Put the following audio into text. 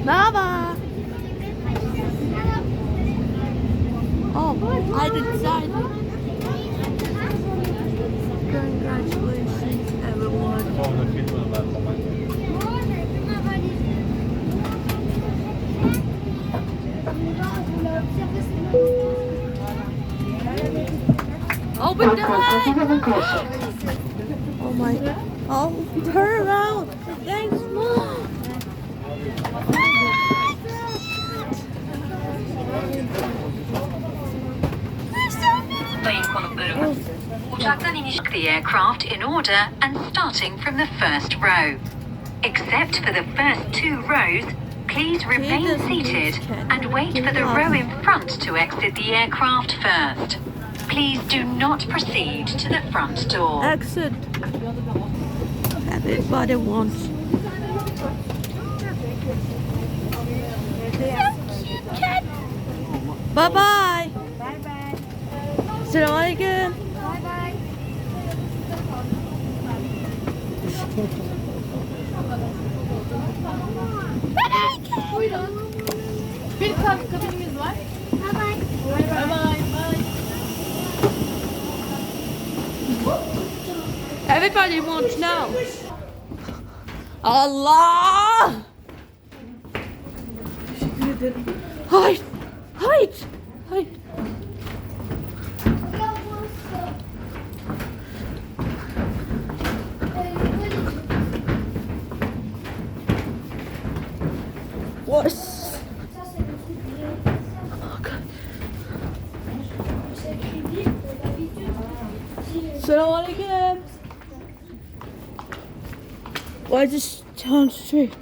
Merhaba. Oh, I decided. Congratulations, everyone. Open the light. Oh my God. Oh, turn around. Thanks, Mom. Sayın konuklarımız, uçaktan iniş the aircraft in order and starting from the first row. Except for the first 2 rows, please remain seated and wait for the row in front to exit the aircraft first. Please do not proceed to the front door. Exit. Everybody wants. Bye bye. Bye bye. Selamünaleyküm. Bye bye. Buyurun. Bir kalp kabinimiz var. Bye bye. Bye bye. Everybody wants now. Allah! Teşekkür ederim. Hayır. Hayır. Hayır. What? Selamünaleyküm. Why just down the street?